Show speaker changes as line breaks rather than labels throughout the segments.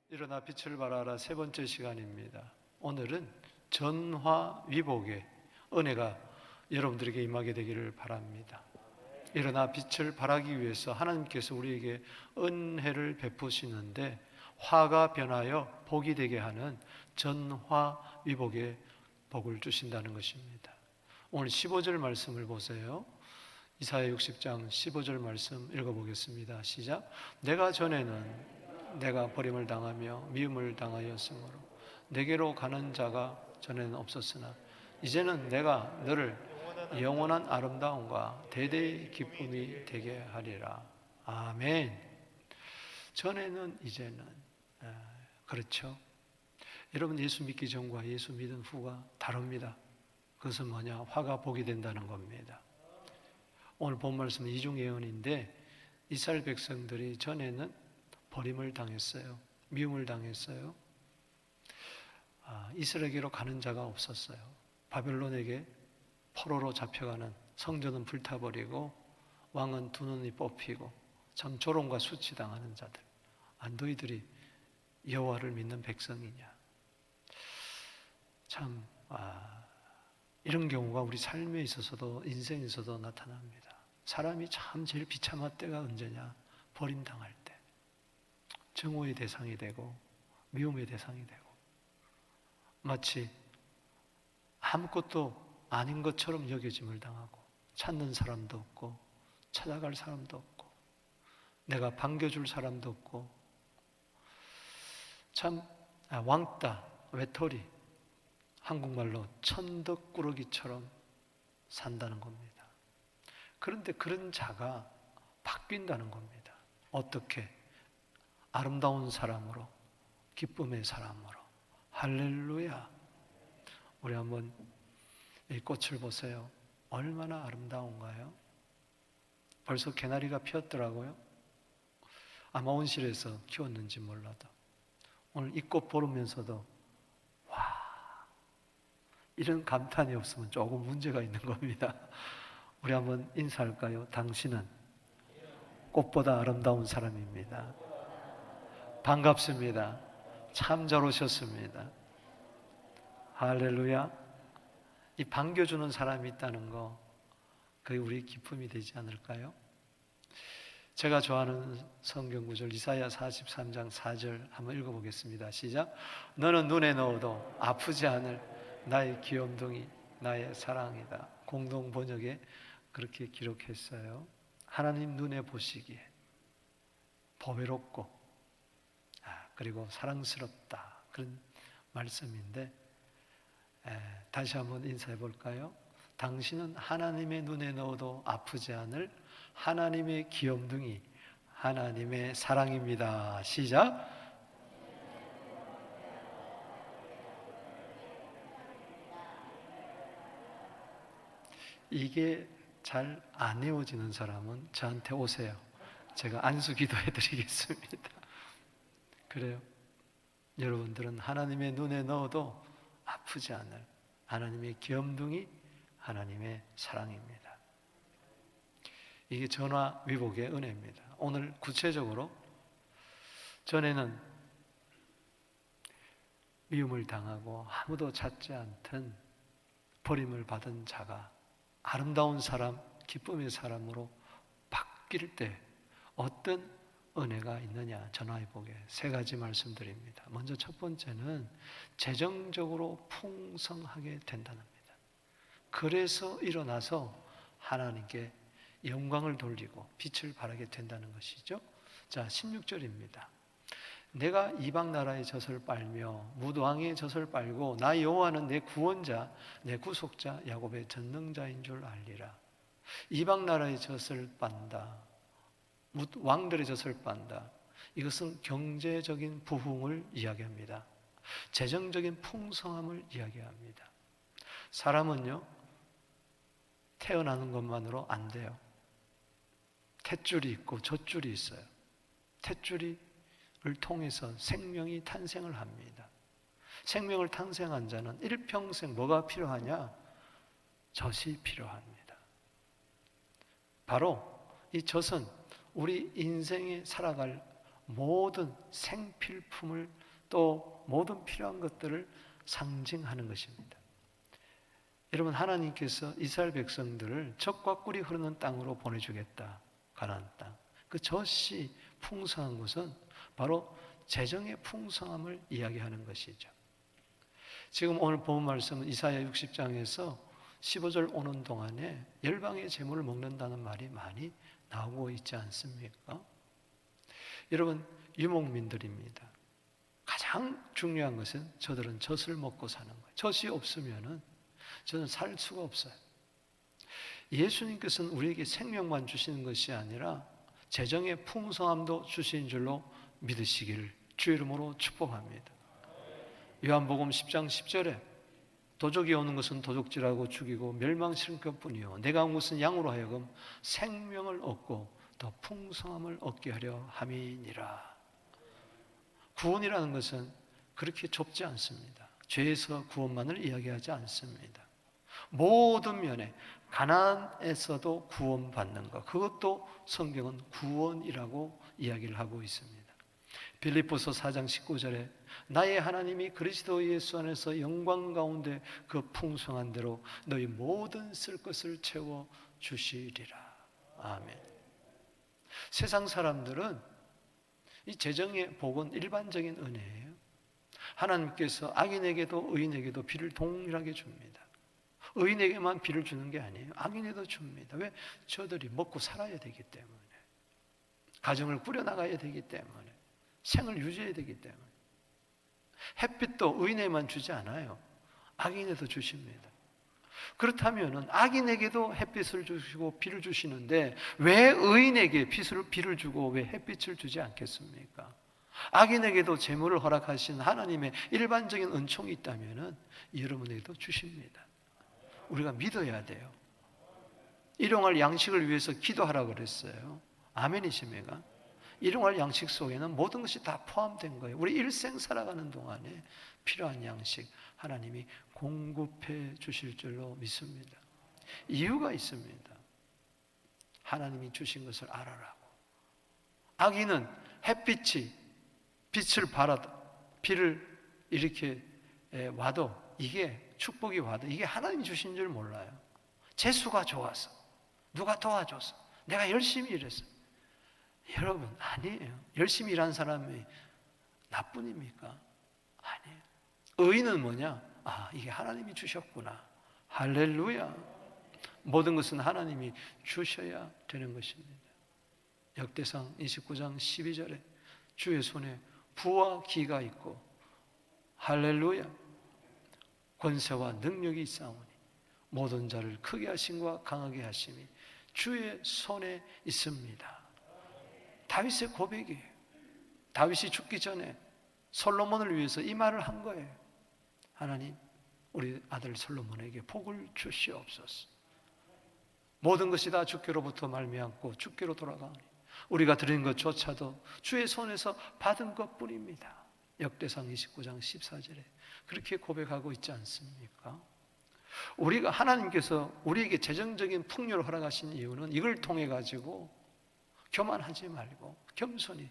일어나 빛을 발하라 세 번째 시간입니다. 오늘은 전화위복의 은혜가 여러분들에게 임하게 되기를 바랍니다. 일어나 빛을 발하기 위해서 하나님께서 우리에게 은혜를 베푸시는데 화가 변하여 복이 되게 하는 전화위복의 복을 주신다는 것입니다. 오늘 15절 말씀을 보세요. 이사야 60장 15절 말씀 읽어보겠습니다. 시작. 내가 전에는 내가 버림을 당하며 미움을 당하였으므로 내게로 가는 자가 전에는 없었으나 이제는 내가 너를 영원한 아름다움과 대대의 기쁨이 되게 하리라. 아멘. 전에는 이제는 그렇죠. 여러분, 예수 믿기 전과 예수 믿은 후가 다릅니다. 그것은 뭐냐? 화가 복이 된다는 겁니다. 오늘 본 말씀은 이중 예언인데 이스라엘 백성들이 전에는 버림을 당했어요. 미움을 당했어요. 이스라엘에게로 가는 자가 없었어요. 바벨론에게 포로로 잡혀가는, 성전은 불타버리고 왕은 두 눈이 뽑히고 참 조롱과 수치당하는 자들. 너희들이 여호와를 믿는 백성이냐? 참 이런 경우가 우리 삶에 있어서도 인생에서도 나타납니다. 사람이 참 제일 비참할 때가 언제냐? 버림당할 때. 증오의 대상이 되고 미움의 대상이 되고 마치 아무것도 아닌 것처럼 여겨짐을 당하고 찾는 사람도 없고 찾아갈 사람도 없고 내가 반겨줄 사람도 없고 참 왕따, 외톨이, 한국말로 천덕꾸러기처럼 산다는 겁니다. 그런데 그런 자가 바뀐다는 겁니다. 어떻게? 아름다운 사람으로, 기쁨의 사람으로. 할렐루야. 우리 한번 이 꽃을 보세요. 얼마나 아름다운가요? 벌써 개나리가 피었더라고요. 아마 온실에서 키웠는지 몰라도 오늘 이 꽃 보면서도 와, 이런 감탄이 없으면 조금 문제가 있는 겁니다. 우리 한번 인사할까요? 당신은 꽃보다 아름다운 사람입니다. 반갑습니다. 참 잘 오셨습니다. 할렐루야. 이 반겨주는 사람이 있다는 거, 그게 우리 기쁨이 되지 않을까요? 제가 좋아하는 성경 구절 이사야 43장 4절 한번 읽어보겠습니다. 시작. 너는 눈에 넣어도 아프지 않을 나의 귀염둥이, 나의 사랑이다. 공동 번역에 그렇게 기록했어요. 하나님 눈에 보시기에 보배롭고 그리고 사랑스럽다, 그런 말씀인데 다시 한번 인사해 볼까요? 당신은 하나님의 눈에 넣어도 아프지 않을 하나님의 귀염둥이, 하나님의 사랑입니다. 시작. 이게 잘 안 외워지는 사람은 저한테 오세요. 제가 안수 기도해 드리겠습니다. 그래요. 여러분들은 하나님의 눈에 넣어도 아프지 않을 하나님의 귀염둥이, 하나님의 사랑입니다. 이게 전화위복의 은혜입니다. 오늘 구체적으로 전에는 미움을 당하고 아무도 찾지 않던 버림을 받은 자가 아름다운 사람, 기쁨의 사람으로 바뀔 때 어떤 은혜가 있느냐? 전화위복에 세 가지 말씀드립니다. 먼저 첫 번째는 재정적으로 풍성하게 된다는 겁니다. 그래서 일어나서 하나님께 영광을 돌리고 빛을 발하게 된다는 것이죠. 자, 16절입니다. 내가 이방 나라의 젖을 빨며 무왕의 젖을 빨고 나 여호와는 내 구원자, 내 구속자, 야곱의 전능자인 줄 알리라. 이방 나라의 젖을 빤다, 왕들의 젖을 빤다. 이것은 경제적인 부흥을 이야기합니다. 재정적인 풍성함을 이야기합니다. 사람은요, 태어나는 것만으로 안 돼요. 탯줄이 있고 젖줄이 있어요. 탯줄을 통해서 생명이 탄생을 합니다. 생명을 탄생한 자는 일평생 뭐가 필요하냐? 젖이 필요합니다. 바로 이 젖은 우리 인생에 살아갈 모든 생필품을 또 모든 필요한 것들을 상징하는 것입니다. 여러분, 하나님께서 이스라엘 백성들을 젖과 꿀이 흐르는 땅으로 보내주겠다. 가나안 땅. 그 젖이 풍성한 곳은 바로 재정의 풍성함을 이야기하는 것이죠. 지금 오늘 본 말씀은 이사야 60장에서 15절 오는 동안에 열방의 재물을 먹는다는 말이 많이 나오고 있지 않습니까? 여러분, 유목민들입니다. 가장 중요한 것은 저들은 젖을 먹고 사는 거예요. 젖이 없으면은 저는 살 수가 없어요. 예수님께서는 우리에게 생명만 주시는 것이 아니라 재정의 풍성함도 주신 줄로 믿으시기를 주 이름으로 축복합니다. 요한복음 10장 10절에 도적이 오는 것은 도적질하고 죽이고 멸망시킬 것뿐이요 내가 온 것은 양으로 하여금 생명을 얻고 더 풍성함을 얻게 하려 함이니라. 구원이라는 것은 그렇게 좁지 않습니다. 죄에서 구원만을 이야기하지 않습니다. 모든 면에 가난에서도 구원받는 것, 그것도 성경은 구원이라고 이야기를 하고 있습니다. 빌립보서 4장 19절에 나의 하나님이 그리스도 예수 안에서 영광 가운데 그 풍성한 대로 너희 모든 쓸 것을 채워 주시리라. 아멘. 세상 사람들은 이 재정의 복은 일반적인 은혜예요. 하나님께서 악인에게도 의인에게도 비를 동일하게 줍니다. 의인에게만 비를 주는 게 아니에요. 악인에도 줍니다. 왜? 저들이 먹고 살아야 되기 때문에, 가정을 꾸려나가야 되기 때문에, 생을 유지해야 되기 때문에. 햇빛도 의인에게만 주지 않아요. 악인에도 주십니다. 그렇다면 악인에게도 햇빛을 주시고 비를 주시는데 왜 의인에게 비를 주고 왜 햇빛을 주지 않겠습니까? 악인에게도 재물을 허락하신 하나님의 일반적인 은총이 있다면 여러분에게도 주십니다. 우리가 믿어야 돼요. 일용할 양식을 위해서 기도하라고 그랬어요. 아멘이십니까? 일용할 양식 속에는 모든 것이 다 포함된 거예요. 우리 일생 살아가는 동안에 필요한 양식 하나님이 공급해 주실 줄로 믿습니다. 이유가 있습니다. 하나님이 주신 것을 알아라고. 악인은 햇빛이 빛을 발하다 비를 이렇게 와도 이게 축복이 와도 이게 하나님이 주신 줄 몰라요. 재수가 좋아서, 누가 도와줘서, 내가 열심히 일해서. 여러분, 아니에요. 열심히 일한 사람이 나뿐입니까? 아니에요. 의인은 뭐냐? 아, 이게 하나님이 주셨구나. 할렐루야. 모든 것은 하나님이 주셔야 되는 것입니다. 역대상 29장 12절에 주의 손에 부와 기가 있고 할렐루야 권세와 능력이 있사오니 모든 자를 크게 하심과 강하게 하심이 주의 손에 있습니다. 다윗의 고백이에요. 다윗이 죽기 전에 솔로몬을 위해서 이 말을 한 거예요. 하나님, 우리 아들 솔로몬에게 복을 주시옵소서. 모든 것이 다 주께로부터 말미암고 주께로 돌아가오니 우리가 드린 것조차도 주의 손에서 받은 것뿐입니다. 역대상 29장 14절에 그렇게 고백하고 있지 않습니까? 우리가 하나님께서 우리에게 재정적인 풍요를 허락하신 이유는 이걸 통해 가지고 교만하지 말고 겸손히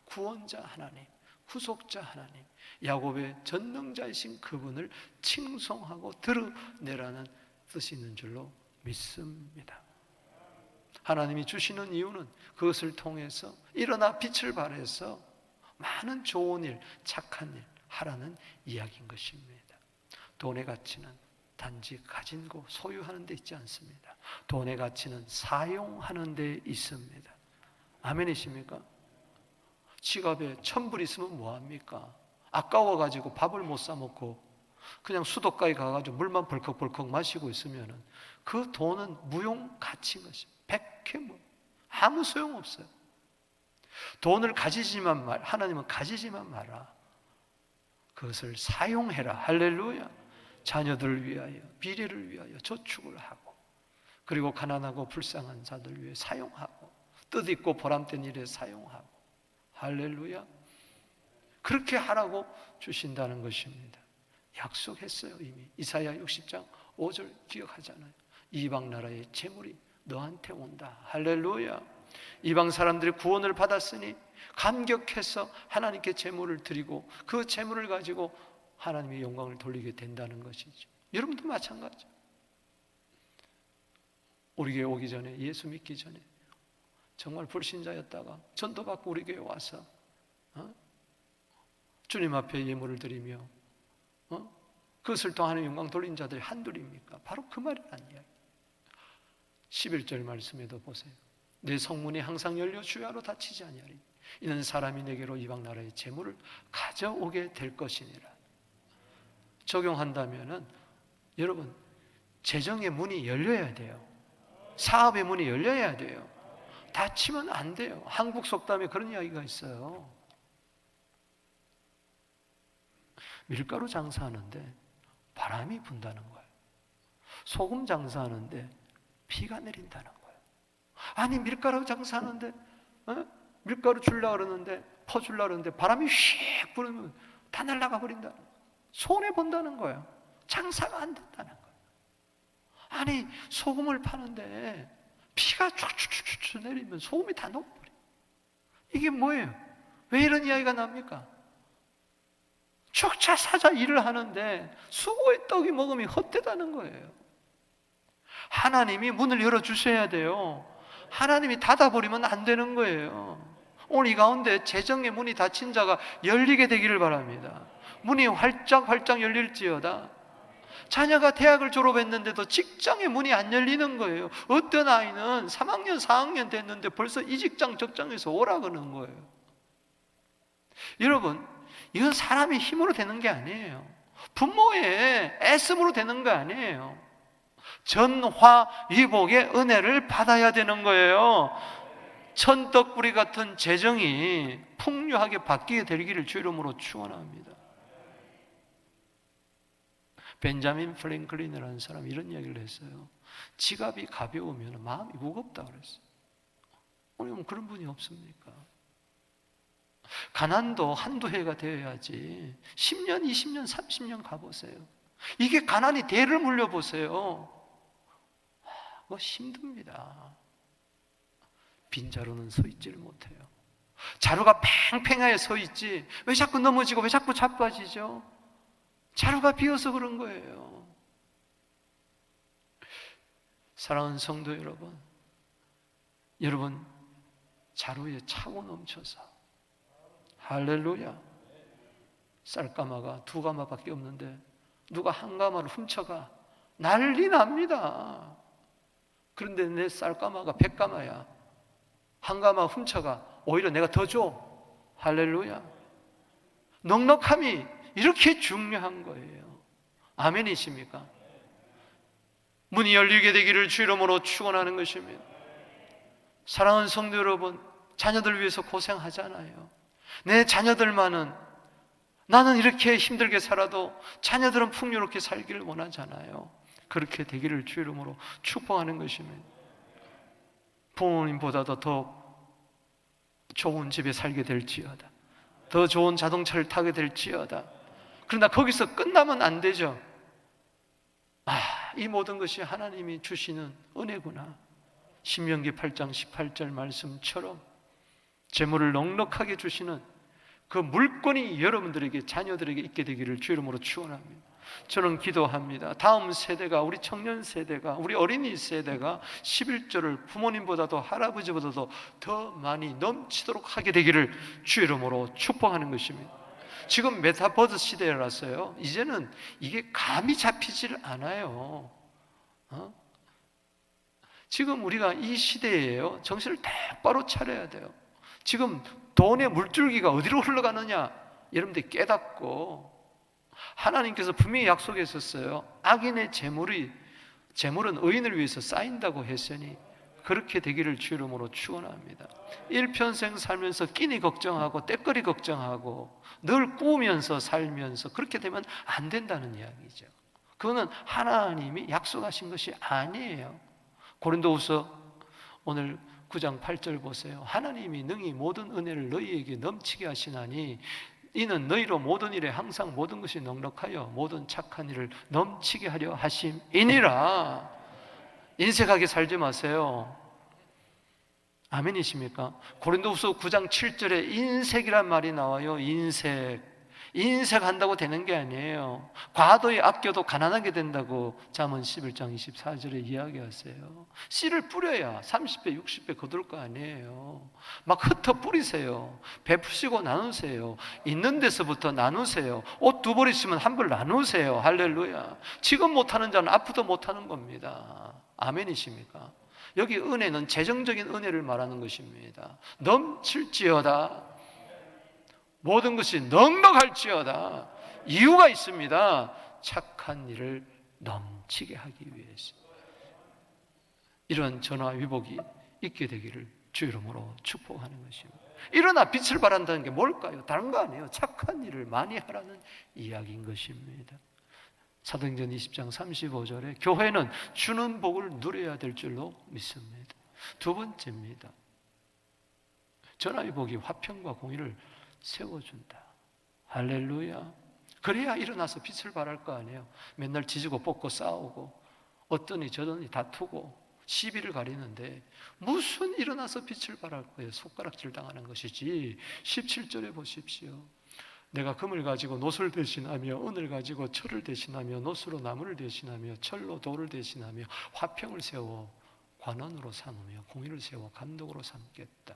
구원자 하나님, 구속자 하나님, 야곱의 전능자이신 그분을 칭송하고 드러내라는 뜻이 있는 줄로 믿습니다. 하나님이 주시는 이유는 그것을 통해서 일어나 빛을 발해서 많은 좋은 일, 착한 일 하라는 이야기인 것입니다. 돈의 가치는 단지 가진 거 소유하는 데 있지 않습니다. 돈의 가치는 사용하는 데 있습니다. 아멘이십니까? 지갑에 1,000불 있으면 뭐합니까? 아까워가지고 밥을 못 사 먹고 그냥 수도가에 가가지고 물만 벌컥벌컥 마시고 있으면 그 돈은 무용 가치인 것입니다. 백해무 아무 소용없어요. 돈을 하나님은 가지지만 마라. 그것을 사용해라. 할렐루야. 자녀들을 위하여, 미래를 위하여 저축을 하고, 그리고 가난하고 불쌍한 자들 위해 사용하고, 뜻있고 보람된 일에 사용하고. 할렐루야. 그렇게 하라고 주신다는 것입니다. 약속했어요. 이미 이사야 60장 5절 기억하잖아요. 이방 나라의 재물이 너한테 온다. 할렐루야. 이방 사람들이 구원을 받았으니 감격해서 하나님께 제물을 드리고 그 제물을 가지고 하나님의 영광을 돌리게 된다는 것이죠. 여러분도 마찬가지. 우리 교회 오기 전에, 예수 믿기 전에 정말 불신자였다가 전도받고 우리 교회 와서 주님 앞에 예물을 드리며 그것을 또 하나님 영광 돌린 자들이 한둘입니까? 바로 그 말이란 이야기. 11절 말씀에도 보세요. 내 성문이 항상 열려 주야로 닫히지 아니하리. 이는 사람이 내게로 이방 나라의 재물을 가져오게 될 것이니라. 적용한다면은 여러분, 재정의 문이 열려야 돼요. 사업의 문이 열려야 돼요. 닫히면 안 돼요. 한국 속담에 그런 이야기가 있어요. 밀가루 장사하는데 바람이 분다는 거예요. 소금 장사하는데 비가 내린다는 거예요. 아니, 밀가루 장사하는데 밀가루 주려고 그러는데, 퍼주려고 그러는데 바람이 휙 부르면 다 날아가 버린다는 거예요. 손해본다는 거예요. 장사가 안 된다는 거예요. 아니, 소금을 파는데 비가 촤촤촤촤 내리면 소금이 다 녹아버려요. 이게 뭐예요? 왜 이런 이야기가 납니까? 적자사자 일을 하는데 수고의 떡이 먹음이 헛되다는 거예요. 하나님이 문을 열어주셔야 돼요. 하나님이 닫아버리면 안 되는 거예요. 오늘 이 가운데 재정의 문이 닫힌 자가 열리게 되기를 바랍니다. 문이 활짝 열릴지어다. 자녀가 대학을 졸업했는데도 직장의 문이 안 열리는 거예요. 어떤 아이는 3학년, 4학년 됐는데 벌써 이 직장 적장에서 오라 그러는 거예요. 여러분, 이건 사람의 힘으로 되는 게 아니에요. 부모의 애씀으로 되는 거 아니에요. 전화위복의 은혜를 받아야 되는 거예요. 천떡구리 같은 재정이 풍요하게 바뀌게 되기를 주 이름으로 축원합니다. 벤자민 프랭클린이라는 사람이 이런 이야기를 했어요. 지갑이 가벼우면 마음이 무겁다 그랬어요. 오늘 그런 분이 없습니까? 가난도 한두 해가 되어야지 10년, 20년, 30년 가보세요. 이게 가난이 대를 물려보세요. 그거 힘듭니다. 빈자루는 서 있지를 못해요. 자루가 팽팽하게 서 있지 왜 자꾸 넘어지고 왜 자꾸 자빠지죠? 자루가 비어서 그런 거예요. 사랑하는 성도 여러분 자루에 차고 넘쳐서 할렐루야. 쌀가마가 2가마밖에 없는데 누가 1가마를 훔쳐가 난리 납니다. 그런데 내 쌀가마가 100가마야. 1가마 훔쳐가 오히려 내가 더 줘. 할렐루야. 넉넉함이 이렇게 중요한 거예요. 아멘이십니까? 문이 열리게 되기를 주 이름으로 축원하는 것입니다. 사랑하는 성도 여러분, 자녀들 위해서 고생하잖아요. 내 자녀들만은, 나는 이렇게 힘들게 살아도 자녀들은 풍요롭게 살기를 원하잖아요. 그렇게 되기를 주 이름으로 축복하는 것입니다. 부모님보다도 더 좋은 집에 살게 될지어다. 더 좋은 자동차를 타게 될지어다. 그러나 거기서 끝나면 안 되죠. 이 모든 것이 하나님이 주시는 은혜구나. 신명기 8장 18절 말씀처럼 재물을 넉넉하게 주시는 그 물건이 여러분들에게, 자녀들에게 있게 되기를 주 이름으로 축원합니다. 저는 기도합니다. 다음 세대가, 우리 청년 세대가, 우리 어린이 세대가 11조를 부모님보다도 할아버지보다도 더 많이 넘치도록 하게 되기를 주 이름으로 축복하는 것입니다. 지금 메타버스 시대라서요, 이제는 이게 감이 잡히질 않아요. 지금 우리가 이 시대예요. 정신을 똑바로 차려야 돼요. 지금 돈의 물줄기가 어디로 흘러가느냐 여러분들이 깨닫고, 하나님께서 분명히 약속했었어요. 악인의 재물은 의인을 위해서 쌓인다고 했으니 그렇게 되기를 주 이름으로 축원합니다. 일평생 살면서 끼니 걱정하고 때거리 걱정하고 늘 꾸면서 살면서 그렇게 되면 안 된다는 이야기죠. 그거는 하나님이 약속하신 것이 아니에요. 고린도후서 오늘 9장 8절 보세요. 하나님이 능히 모든 은혜를 너희에게 넘치게 하시나니 이는 너희로 모든 일에 항상 모든 것이 넉넉하여 모든 착한 일을 넘치게 하려 하심이니라. 인색하게 살지 마세요. 아멘이십니까? 고린도후서 9장 7절에 인색이란 말이 나와요. 인색한다고 되는 게 아니에요. 과도히 아껴도 가난하게 된다고 잠언 11장 24절에 이야기하세요. 씨를 뿌려야 30배 60배 거둘 거 아니에요. 막 흩어 뿌리세요. 베푸시고 나누세요. 있는 데서부터 나누세요. 옷 두 벌 있으면 한 벌 나누세요. 할렐루야. 지금 못하는 자는 앞으로 못하는 겁니다. 아멘이십니까? 여기 은혜는 재정적인 은혜를 말하는 것입니다. 넘칠지어다. 모든 것이 넉넉할지어다. 이유가 있습니다. 착한 일을 넘치게 하기 위해서. 이런 전화위복이 있게 되기를 주 이름으로 축복하는 것입니다. 일어나 빛을 발한다는 게 뭘까요? 다른 거 아니에요. 착한 일을 많이 하라는 이야기인 것입니다. 사도행전 20장 35절에 교회는 주는 복을 누려야 될 줄로 믿습니다. 두 번째입니다. 전화위복이 화평과 공의를 세워준다. 할렐루야. 그래야 일어나서 빛을 발할 거 아니에요. 맨날 지지고 볶고 싸우고 어떠니 저더니 다투고 시비를 가리는데 무슨 일어나서 빛을 발할 거예요. 손가락질 당하는 것이지. 17절에 보십시오. 내가 금을 가지고 노를 대신하며 은을 가지고 철을 대신하며 노수로 나무를 대신하며 철로 돌을 대신하며 화평을 세워 관원으로 삼으며 공의를 세워 감독으로 삼겠다.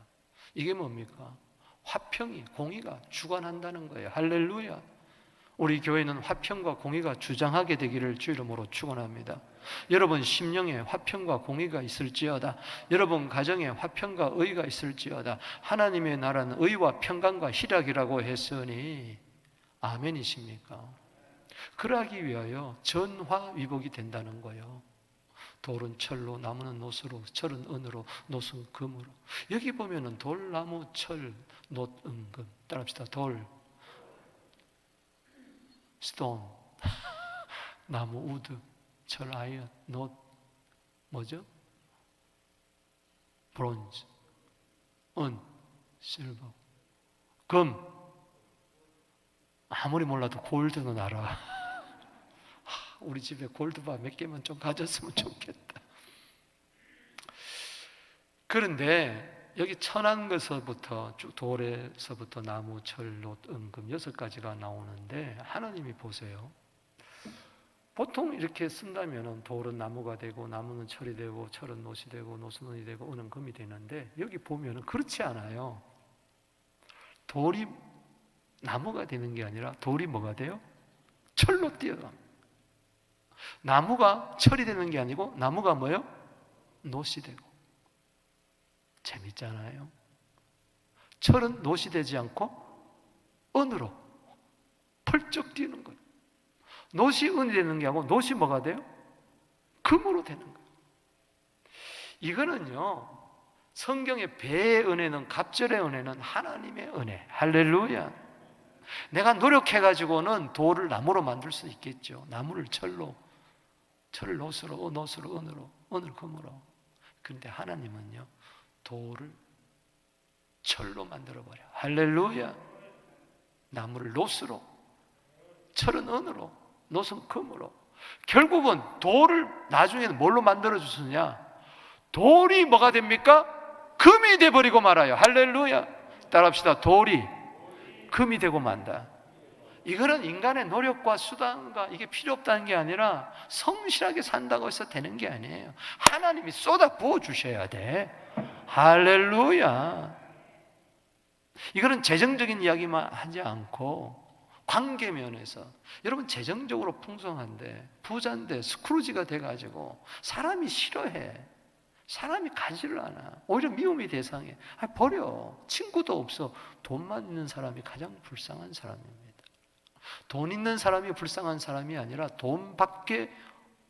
이게 뭡니까? 화평이, 공의가 주관한다는 거예요. 할렐루야. 우리 교회는 화평과 공의가 주장하게 되기를 주 이름으로 축원합니다. 여러분 심령에 화평과 공의가 있을지어다. 여러분 가정에 화평과 의가 있을지어다. 하나님의 나라는 의와 평강과 희락이라고 했으니 아멘이십니까? 그러기 위하여 전화위복이 된다는 거예요. 돌은 철로, 나무는 노수로, 철은 은으로, 노수는 금으로. 여기 보면은 돌, 나무, 철, 노, 은, 금. 따라합시다. 돌, 스톤, 나무, 우드, 철, 아이언, 노, 뭐죠? 브론즈, 은, 실버, 금. 아무리 몰라도 골드는 알아. 우리 집에 골드바 몇 개만 좀 가졌으면 좋겠다. 그런데 여기 천한 것서부터 쭉 돌에서부터 나무, 철, 놋, 은금 6가지가 나오는데 하나님이 보세요. 보통 이렇게 쓴다면 돌은 나무가 되고 나무는 철이 되고 철은 놋이 되고 놋은 은이 되고 은은 금이 되는데 여기 보면 그렇지 않아요. 돌이 나무가 되는 게 아니라 돌이 뭐가 돼요? 철로 뛰어갑니다. 나무가 철이 되는 게 아니고 나무가 뭐예요? 놋이 되고. 재밌잖아요. 철은 놋이 되지 않고 은으로 펄쩍 뛰는 거예요. 놋이 은이 되는 게 아니고 놋이 뭐가 돼요? 금으로 되는 거예요. 이거는요, 성경의 배의 은혜는, 갑절의 은혜는 하나님의 은혜. 할렐루야. 내가 노력해가지고는 돌을 나무로 만들 수 있겠죠. 나무를 철로, 철을 놋으로, 놋으로, 은으로, 은을 금으로. 그런데 하나님은요, 돌을 철로 만들어버려. 할렐루야. 나무를 놋으로, 철은 은으로, 놋은 금으로. 결국은 돌을 나중에는 뭘로 만들어주느냐? 돌이 뭐가 됩니까? 금이 돼버리고 말아요. 할렐루야. 따라합시다. 돌이 금이 되고 만다. 이거는 인간의 노력과 수단과 이게 필요 없다는 게 아니라 성실하게 산다고 해서 되는 게 아니에요. 하나님이 쏟아 부어 주셔야 돼. 할렐루야. 이거는 재정적인 이야기만 하지 않고 관계 면에서, 여러분 재정적으로 풍성한데 부자인데 스크루지가 돼가지고 사람이 싫어해. 사람이 가지를 않아. 오히려 미움의 대상에 버려. 친구도 없어. 돈만 있는 사람이 가장 불쌍한 사람입니다. 돈 있는 사람이 불쌍한 사람이 아니라 돈밖에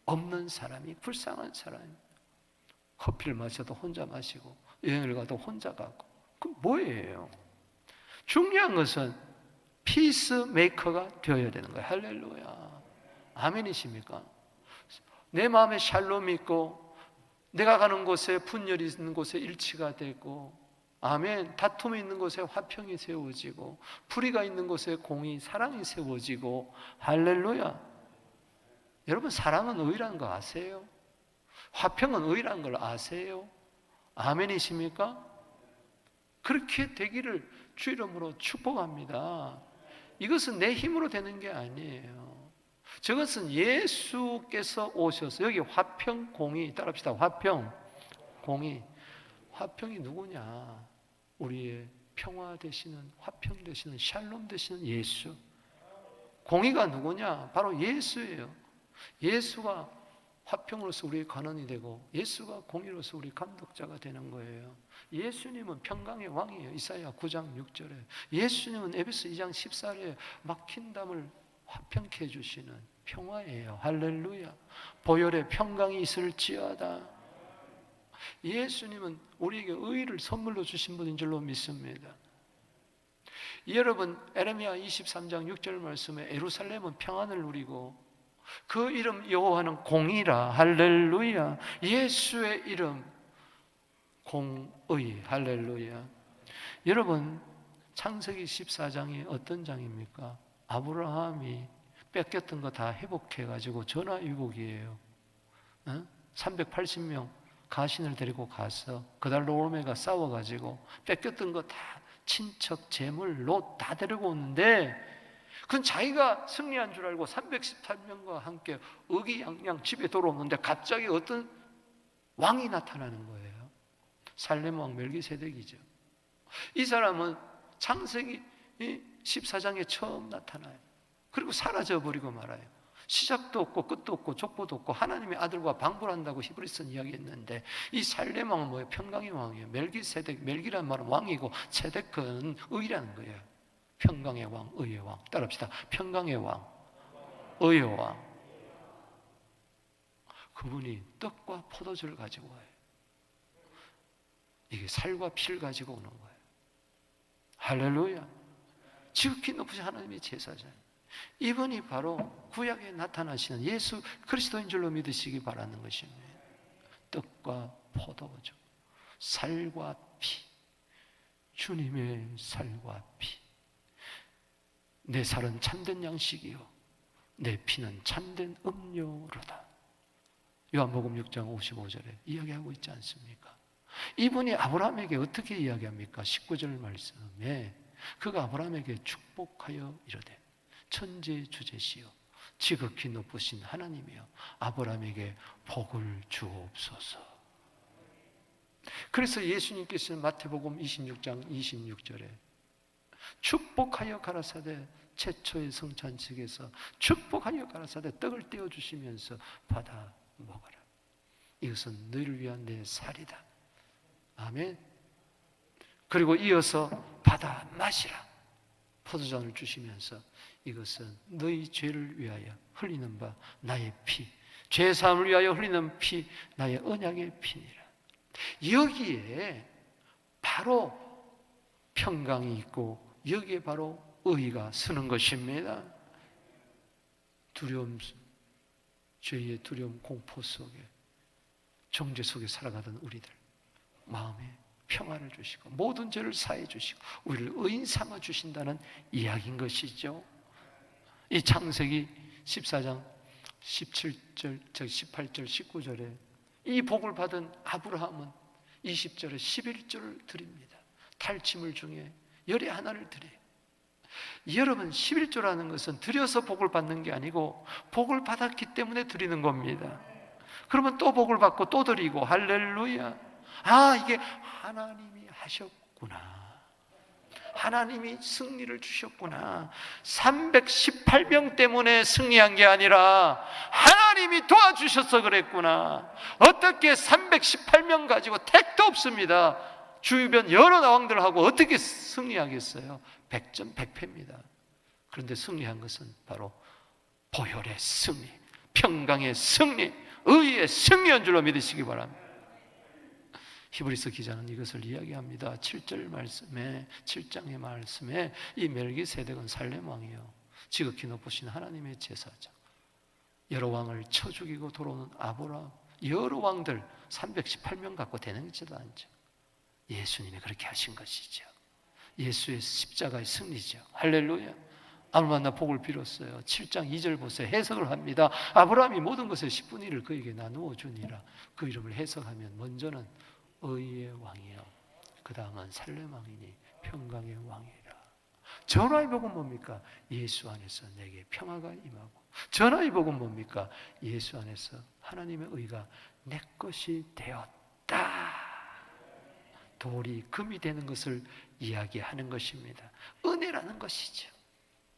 없는 사람이 불쌍한 사람입니다. 커피를 마셔도 혼자 마시고 여행을 가도 혼자 가고. 그럼 뭐예요? 중요한 것은 피스메이커가 되어야 되는 거예요. 할렐루야. 아멘이십니까? 내 마음에 샬롬이 있고 내가 가는 곳에 분열이 있는 곳에 일치가 되고, 아멘. 다툼이 있는 곳에 화평이 세워지고, 불의가 있는 곳에 공의, 사랑이 세워지고. 할렐루야. 여러분 사랑은 의라는 거 아세요? 화평은 의라는 걸 아세요? 아멘이십니까? 그렇게 되기를 주 이름으로 축복합니다. 이것은 내 힘으로 되는 게 아니에요. 저것은 예수께서 오셔서, 여기 화평공의 따라합시다. 화평공의. 화평이 누구냐? 우리의 평화 되시는, 화평 되시는, 샬롬 되시는 예수. 공의가 누구냐? 바로 예수예요. 예수가 화평으로서 우리의 관원이 되고 예수가 공의로서 우리 감독자가 되는 거예요. 예수님은 평강의 왕이에요. 이사야 9장 6절에. 예수님은 에베소 2장 14절에 막힌 담을 화평케 해주시는 평화예요. 할렐루야. 보혈의 평강이 있을지어다. 예수님은 우리에게 의를 선물로 주신 분인 줄로 믿습니다. 여러분, 에레미야 23장 6절 말씀에 예루살렘은 평안을 누리고 그 이름 여호와는 공의라. 할렐루야. 예수의 이름 공의. 할렐루야. 여러분, 창세기 14장이 어떤 장입니까? 아브라함이 뺏겼던 거 다 회복해가지고 전화위복이에요. 380명 가신을 데리고 가서 그달로오메가 싸워가지고 뺏겼던 거 다 친척, 재물, 롯 다 데리고 오는데 그건 자기가 승리한 줄 알고 318명과 함께 의기양양 집에 돌아오는데 갑자기 어떤 왕이 나타나는 거예요. 살렘 왕 멜기세덱이죠. 이 사람은 창세기 14장에 처음 나타나요. 그리고 사라져버리고 말아요. 시작도 없고 끝도 없고 족보도 없고 하나님의 아들과 방불한다고 히브리서는 이야기했는데 이 살렘 왕은 뭐예요? 평강의 왕이에요. 멜기세덱, 멜기란 말은 왕이고 세덱은 의라는 거예요. 평강의 왕, 의의 왕. 따라합시다. 평강의 왕, 의의 왕. 그분이 떡과 포도주를 가지고 와요. 이게 살과 피를 가지고 오는 거예요. 할렐루야. 지극히 높으신 하나님의 제사장. 이분이 바로 구약에 나타나시는 예수 그리스도인 줄로 믿으시기 바라는 것입니다. 떡과 포도주, 살과 피, 주님의 살과 피. 내 살은 참된 양식이요 내 피는 참된 음료로다. 요한복음 6장 55절에 이야기하고 있지 않습니까? 이분이 아브라함에게 어떻게 이야기합니까? 19절 말씀에 그가 아브라함에게 축복하여 이르되 천지 주제시여 지극히 높으신 하나님이여 아브라함에게 복을 주옵소서. 그래서 예수님께서는 마태복음 26장 26절에 축복하여 가라사대 최초의 성찬식에서 축복하여 가라사대 떡을 떼어주시면서 받아 먹어라. 이것은 너희를 위한 내 살이다. 아멘. 그리고 이어서 받아 마시라. 포도잔을 주시면서 이것은 너희 죄를 위하여 흘리는 바 나의 피, 죄사함을 위하여 흘리는 피, 나의 언약의 피니라. 여기에 바로 평강이 있고 여기에 바로 의의가 서는 것입니다. 두려움, 죄의 두려움, 공포 속에 정죄 속에 살아가던 우리들 마음에 평화를 주시고 모든 죄를 사해 주시고 우리를 의인 삼아 주신다는 이야기인 것이죠. 이 창세기 14장 17절, 18절, 19절에 이 복을 받은 아브라함은 20절에 11조를 드립니다. 탈취물 중에 열의 하나를 드려요. 여러분, 11조라는 것은 드려서 복을 받는 게 아니고 복을 받았기 때문에 드리는 겁니다. 그러면 또 복을 받고 또 드리고. 할렐루야. 아, 이게 하나님이 하셨구나. 하나님이 승리를 주셨구나. 318명 때문에 승리한 게 아니라 하나님이 도와주셔서 그랬구나. 어떻게 318명 가지고 택도 없습니다. 주변 여러 왕들하고 어떻게 승리하겠어요? 100전 100패입니다. 그런데 승리한 것은 바로 보혈의 승리, 평강의 승리, 의의 승리인 줄로 믿으시기 바랍니다. 히브리서 기자는 이것을 이야기합니다. 7절 말씀에, 7장의 말씀에 이 멜기세덱은 살렘 왕이요 지극히 높으신 하나님의 제사장, 여러 왕을 쳐 죽이고 돌아오는 아브라함, 여러 왕들 318명 갖고 되는지도 않죠. 예수님이 그렇게 하신 것이죠. 예수의 십자가의 승리죠. 할렐루야. 아브라함 나 복을 빌었어요. 7장 2절 보세요. 해석을 합니다. 아브라함이 모든 것의 10분의 1을 그에게 나누어 주니라. 그 이름을 해석하면 먼저는 의의 왕이요 그 그 다음은 살렘 왕이니 평강의 왕이라. 전화의 복은 뭡니까? 예수 안에서 내게 평화가 임하고. 전화의 복은 뭡니까? 예수 안에서 하나님의 의가 내 것이 되었다. 돌이 금이 되는 것을 이야기하는 것입니다. 은혜라는 것이죠.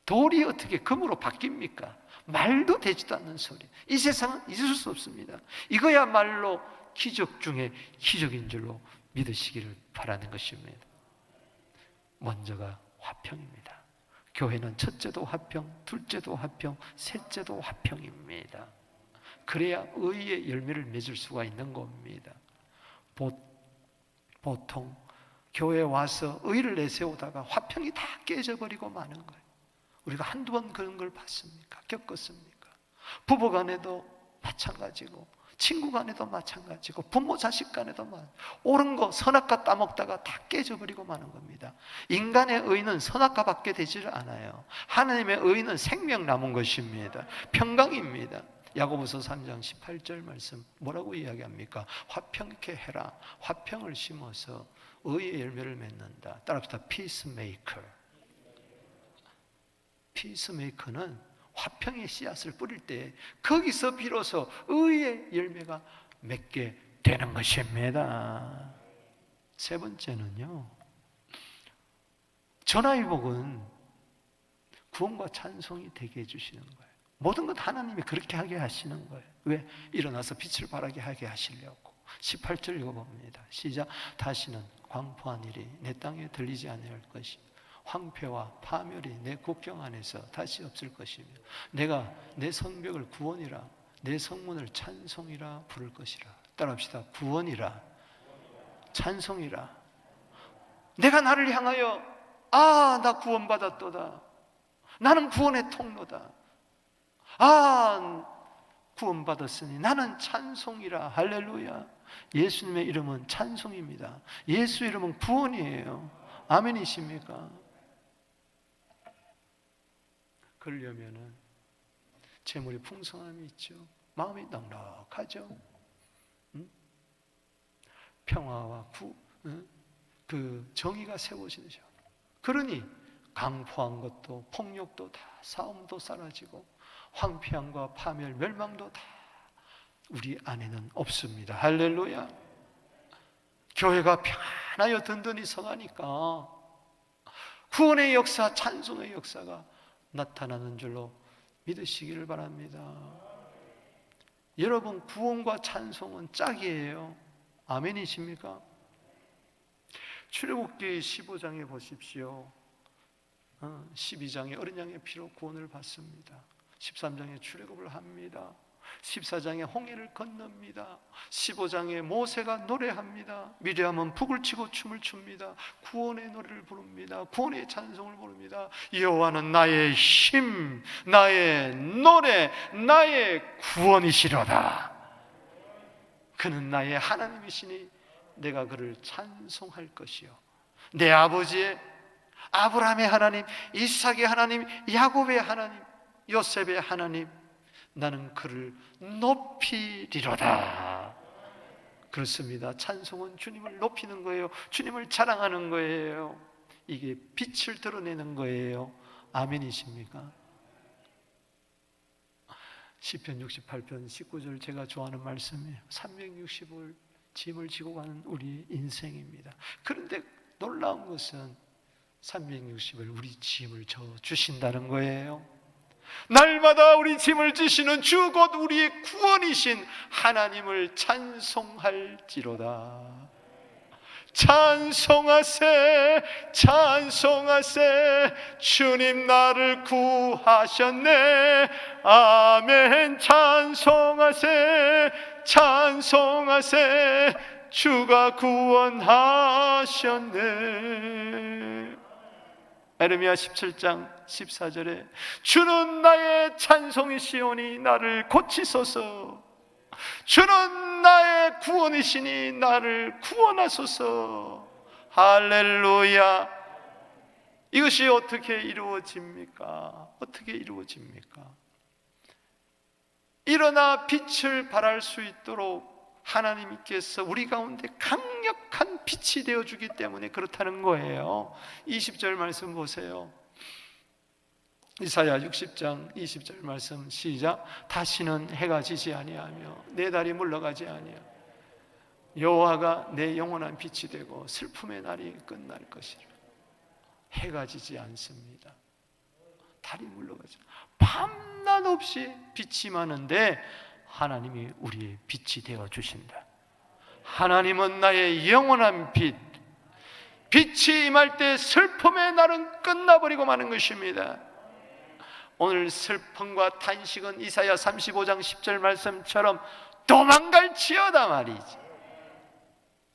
돌이 어떻게 금으로 바뀝니까? 말도 되지도 않는 소리. 이 세상은 있을 수 없습니다. 이거야말로 기적 중에 기적인 줄로 믿으시기를 바라는 것입니다. 먼저가 화평입니다. 교회는 첫째도 화평, 둘째도 화평, 셋째도 화평입니다. 그래야 의의 열매를 맺을 수가 있는 겁니다. 보통 교회에 와서 의를 내세우다가 화평이 다 깨져버리고 마는 거예요. 우리가 한두 번 그런 걸 봤습니까? 겪었습니까? 부부 간에도 마찬가지고, 친구 간에도 마찬가지고, 부모 자식 간에도 옳은 거 선악과 따먹다가 다 깨져버리고 마는 겁니다. 인간의 의는 선악과밖에 되지를 않아요. 하나님의 의는 생명 남은 것입니다. 평강입니다. 야고보서 3장 18절 말씀 뭐라고 이야기합니까? 화평케 해라. 화평을 심어서 의의 열매를 맺는다. 따라합시다. 피스메이커. 피스메이커는 화평의 씨앗을 뿌릴 때 거기서 비로소 의의 열매가 맺게 되는 것입니다. 세 번째는요, 전화의 복은 구원과 찬송이 되게 해주시는 거예요. 모든 것 하나님이 그렇게 하게 하시는 거예요. 왜? 일어나서 빛을 발하게 하게 하시려고. 18절 읽어봅니다. 시작. 다시는 광포한 일이 내 땅에 들리지 아니할 것이며 황폐와 파멸이 내 국경 안에서 다시 없을 것이며 내가 내 성벽을 구원이라 내 성문을 찬송이라 부를 것이라. 따라합시다. 구원이라 찬송이라. 내가 나를 향하여 나 구원받았도다. 나는 구원의 통로다. 구원받았으니 나는 찬송이라. 할렐루야. 예수님의 이름은 찬송입니다. 예수 이름은 구원이에요. 아멘이십니까? 그러려면은 재물이 풍성함이 있죠. 마음이 넉넉하죠. 평화와 그 정의가 세워지죠. 그러니 강포한 것도 폭력도 다 싸움도 사라지고 황폐함과 파멸, 멸망도 다 우리 안에는 없습니다. 할렐루야. 교회가 평안하여 든든히 서가니까 구원의 역사, 찬송의 역사가 나타나는 줄로 믿으시기를 바랍니다. 여러분, 구원과 찬송은 짝이에요. 아멘이십니까? 출애굽기 15장에 보십시오. 12장에 어린 양의 피로 구원을 받습니다. 13장에 출애굽을 합니다. 14장에 홍해를 건넙니다. 15장에 모세가 노래합니다. 미리암은 북을 치고 춤을 춥니다. 구원의 노래를 부릅니다. 구원의 찬송을 부릅니다. 여호와는 나의 힘, 나의 노래, 나의 구원이시로다. 그는 나의 하나님이시니 내가 그를 찬송할 것이요 내 아버지의 아브라함의 하나님, 이삭의 하나님, 야곱의 하나님, 요셉의 하나님, 나는 그를 높이리로다. 그렇습니다. 찬송은 주님을 높이는 거예요. 주님을 자랑하는 거예요. 이게 빛을 드러내는 거예요. 아멘이십니까? 시편 68편 19절 제가 좋아하는 말씀이에요. 360을 짐을 지고 가는 우리 인생입니다. 그런데 놀라운 것은 360을 우리 짐을 져 주신다는 거예요. 날마다 우리 짐을 지시는 주 곧 우리의 구원이신 하나님을 찬송할지로다. 찬송하세 찬송하세 주님 나를 구하셨네. 아멘. 찬송하세 찬송하세 주가 구원하셨네. 에레미야 17장 14절에 주는 나의 찬송이시오니 나를 고치소서. 주는 나의 구원이시니 나를 구원하소서. 할렐루야. 이것이 어떻게 이루어집니까? 어떻게 이루어집니까? 일어나 빛을 발할 수 있도록 하나님께서 우리 가운데 강력한 빛이 되어주기 때문에 그렇다는 거예요. 20절 말씀 보세요. 이사야 60장 20절 말씀 시작. 다시는 해가 지지 아니하며 내 달이 물러가지 아니하며 여호와가 내 영원한 빛이 되고 슬픔의 날이 끝날 것이라. 해가 지지 않습니다. 달이 물러가지 밤낮 없이 빛이 많은데 하나님이 우리의 빛이 되어 주신다. 하나님은 나의 영원한 빛. 빛이 임할 때 슬픔의 날은 끝나버리고 마는 것입니다. 오늘 슬픔과 탄식은 이사야 35장 10절 말씀처럼 도망갈지어다 말이지.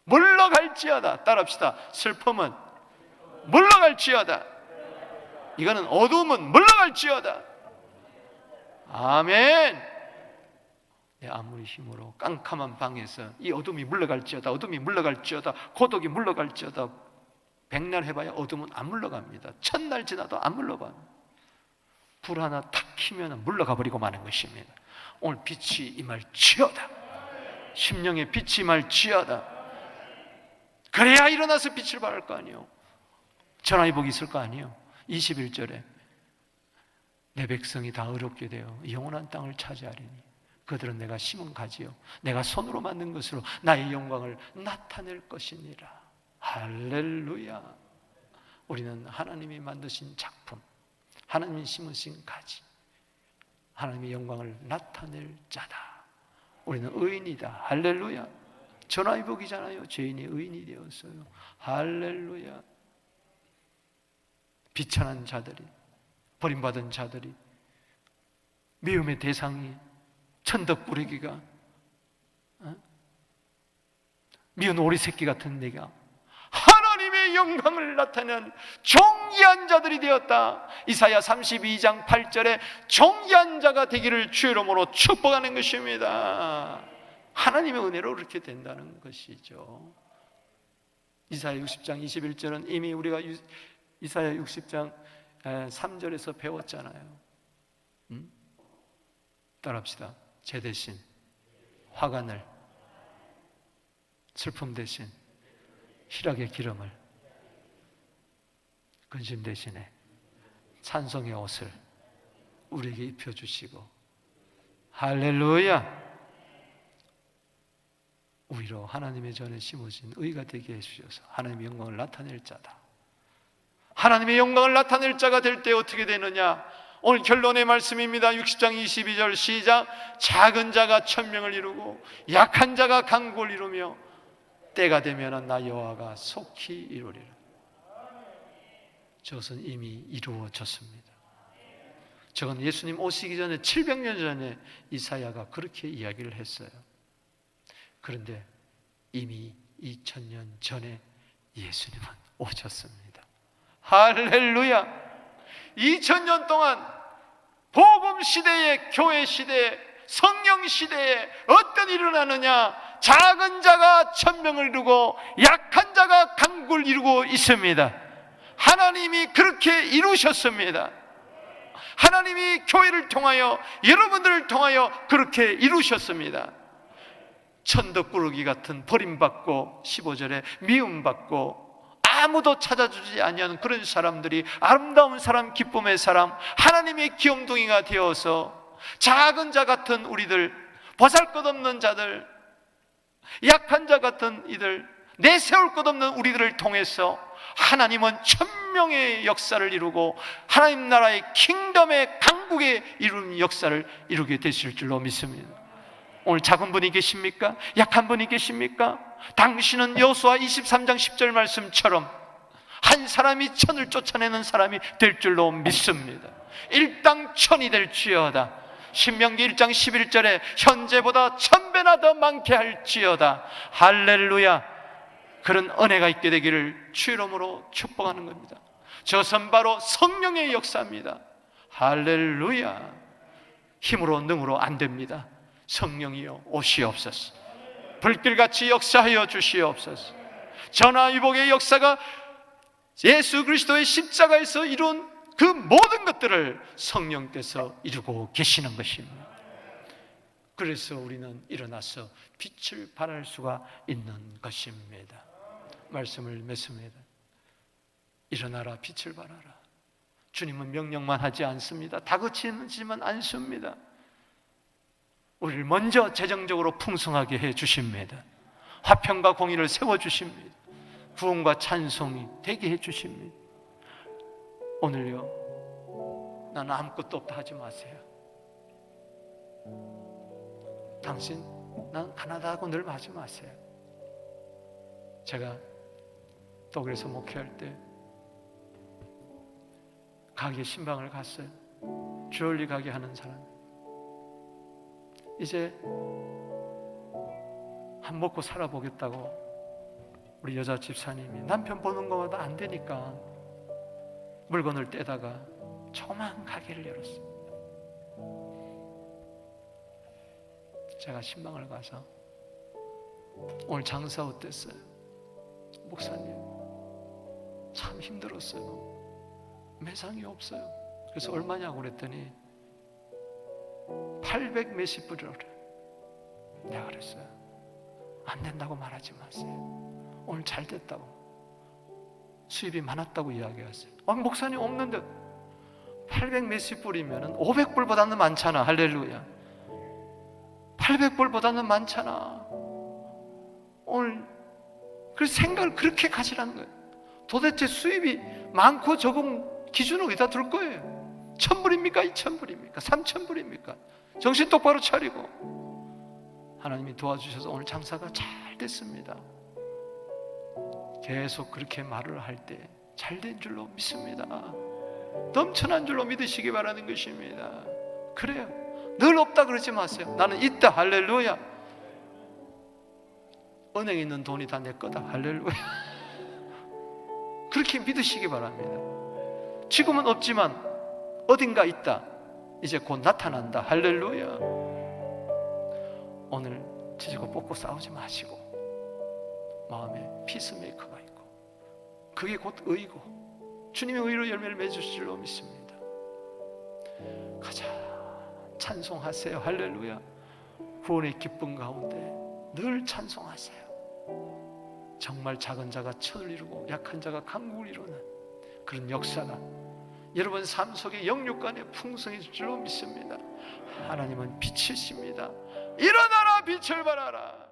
물러갈지어다. 따라합시다. 슬픔은 물러갈지어다. 이거는 어두움은 물러갈지어다. 아멘. 아무리 힘으로 깜깜한 방에서 이 어둠이 물러갈지어다, 어둠이 물러갈지어다, 고독이 물러갈지어다 백날 해봐야 어둠은 안 물러갑니다. 첫날 지나도 안 물러갑니다. 불 하나 탁 키면 물러가 버리고 마는 것입니다. 오늘 빛이 임할지어다. 심령의 빛이 임할지어다. 그래야 일어나서 빛을 발할 거 아니에요. 전화위복이 있을 거 아니에요. 21절에 내 백성이 다 어렵게 되어 영원한 땅을 차지하리니 그들은 내가 심은 가지요 내가 손으로 만든 것으로 나의 영광을 나타낼 것이니라. 할렐루야. 우리는 하나님이 만드신 작품, 하나님이 심으신 가지, 하나님의 영광을 나타낼 자다. 우리는 의인이다. 할렐루야. 전화위복이잖아요. 죄인이 의인이 되었어요. 할렐루야. 비천한 자들이, 버림받은 자들이, 미움의 대상이, 천덕꾸러기가, 미운 오리새끼 같은 내가 하나님의 영광을 나타내는 존귀한 자들이 되었다. 이사야 32장 8절에 존귀한 자가 되기를 주의 이름으로 축복하는 것입니다. 하나님의 은혜로 그렇게 된다는 것이죠. 이사야 60장 21절은 이미 우리가 이사야 60장 3절에서 배웠잖아요. 따라합시다. 제 대신 화관을, 슬픔 대신 희락의 기름을, 근심 대신에 찬송의 옷을 우리에게 입혀주시고, 할렐루야. 우리로 하나님의 전에 심어진 의가 되게 해주셔서 하나님의 영광을 나타낼 자다. 하나님의 영광을 나타낼 자가 될 때 어떻게 되느냐? 오늘 결론의 말씀입니다. 60장 22절 시작. 작은 자가 천명을 이루고 약한 자가 강구를 이루며 때가 되면 나 여호와가 속히 이루리라. 저것은 이미 이루어졌습니다. 저건 예수님 오시기 전에 700년 전에 이사야가 그렇게 이야기를 했어요. 그런데 이미 2000년 전에 예수님은 오셨습니다. 할렐루야. 2000년 동안 복음 시대에, 교회 시대에, 성령 시대에 어떤 일이 일어나느냐? 작은 자가 천명을 이루고 약한 자가 강구를 이루고 있습니다. 하나님이 그렇게 이루셨습니다. 하나님이 교회를 통하여, 여러분들을 통하여 그렇게 이루셨습니다. 천덕꾸러기 같은 버림받고 15절에 미움받고 아무도 찾아주지 아니하는 그런 사람들이 아름다운 사람, 기쁨의 사람, 하나님의 귀염둥이가 되어서 작은 자 같은 우리들, 보잘것없는 자들, 약한 자 같은 이들, 내세울 것 없는 우리들을 통해서 하나님은 천명의 역사를 이루고 하나님 나라의 킹덤의 강국의 이루는 역사를 이루게 되실 줄로 믿습니다. 오늘 작은 분이 계십니까? 약한 분이 계십니까? 당신은 여호수아 23장 10절 말씀처럼 한 사람이 천을 쫓아내는 사람이 될 줄로 믿습니다. 일당 천이 될지어다. 신명기 1장 11절에 현재보다 1000배나 더 많게 할지어다. 할렐루야. 그런 은혜가 있게 되기를 주의 이름으로 축복하는 겁니다. 저것은 바로 성령의 역사입니다. 할렐루야. 힘으로 능으로 안 됩니다. 성령이여 오시옵소서. 불길같이 역사하여 주시옵소서. 전화위복의 역사가 예수 그리스도의 십자가에서 이룬 그 모든 것들을 성령께서 이루고 계시는 것입니다. 그래서 우리는 일어나서 빛을 발할 수가 있는 것입니다. 말씀을 맺습니다. 일어나라, 빛을 발하라. 주님은 명령만 하지 않습니다. 다그치지만 않습니다. 우리를 먼저 재정적으로 풍성하게 해 주십니다. 화평과 공의를 세워주십니다. 구원과 찬송이 되게 해주십니다. 오늘요, 나는 아무것도 없다 하지 마세요. 당신, 난 가난하다고 늘 하지 마세요. 제가 독일에서 목회할 때 가게 신방을 갔어요. 주얼리 가게 하는 사람. 이제 한 먹고 살아보겠다고 우리 여자 집사님이 남편 보는 것마다 안 되니까 물건을 떼다가 조그만 가게를 열었어요. 제가 신방을 가서 오늘 장사 어땠어요? 목사님 참 힘들었어요. 매상이 없어요. 그래서 얼마냐고 그랬더니 800 몇십 불이라고 그래요. 내가 그랬어요. 안 된다고 말하지 마세요. 오늘 잘 됐다고, 수입이 많았다고 이야기하세요. 목사님 없는데 800 몇십 불이면 500불보다는 많잖아. 할렐루야. 800불보다는 많잖아. 오늘 그래서 생각을 그렇게 가지라는 거예요. 도대체 수입이 많고 적은 기준을 어디다 둘 거예요? 1000불입니까? 2000불입니까? 3000불입니까? 정신 똑바로 차리고 하나님이 도와주셔서 오늘 장사가 잘 됐습니다. 계속 그렇게 말을 할 때 잘 된 줄로 믿습니다. 넘쳐난 줄로 믿으시기 바라는 것입니다. 그래요. 늘 없다 그러지 마세요. 나는 있다. 할렐루야. 은행에 있는 돈이 다 내 거다. 할렐루야. 그렇게 믿으시기 바랍니다. 지금은 없지만 어딘가 있다. 이제 곧 나타난다. 할렐루야. 오늘 지지고 뽑고 싸우지 마시고 마음에 피스메이커가 있고 그게 곧 의고 주님의 의로 열매를 맺으실 줄로 믿습니다. 가자. 찬송하세요. 할렐루야. 구원의 기쁨 가운데 늘 찬송하세요. 정말 작은 자가 천을 이루고 약한 자가 강국을 이루는 그런 역사가 여러분 삶 속에 영육간에 풍성해질 줄로 믿습니다. 하나님은 빛이십니다. 일어나라, 빛을 발하라.